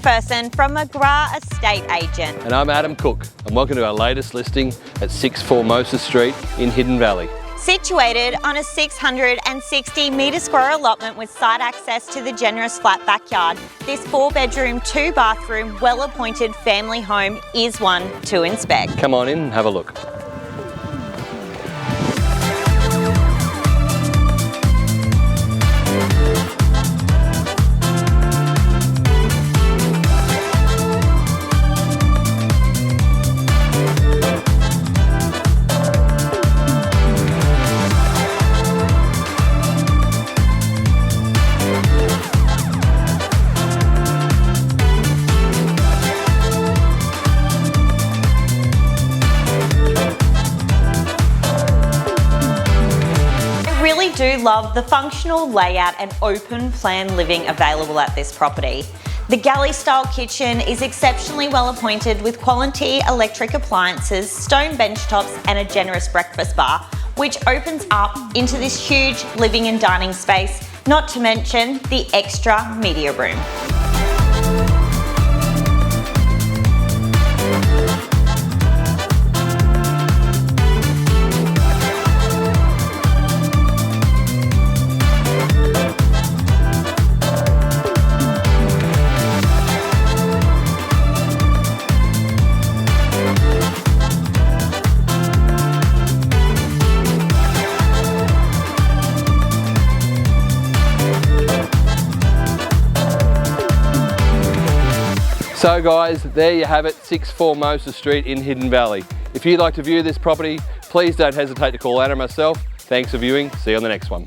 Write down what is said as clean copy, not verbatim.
McPherson from McGrath Estate Agent. And I'm Adam Cook, and welcome to our latest listing at 6 Formosa Street in Hidden Valley. Situated on a 660 metre square allotment with side access to the generous flat backyard, this 4-bedroom, 2-bathroom, well-appointed family home is one to inspect. Come on in and have a look. I do love the functional layout and open plan living available at this property. The galley style kitchen is exceptionally well appointed with quality electric appliances, stone bench tops and a generous breakfast bar, which opens up into this huge living and dining space, not to mention the extra media room. So guys, there you have it, 6 Formosa Street in Hidden Valley. If you'd like to view this property, please don't hesitate to call Anna and myself. Thanks for viewing, see you on the next one.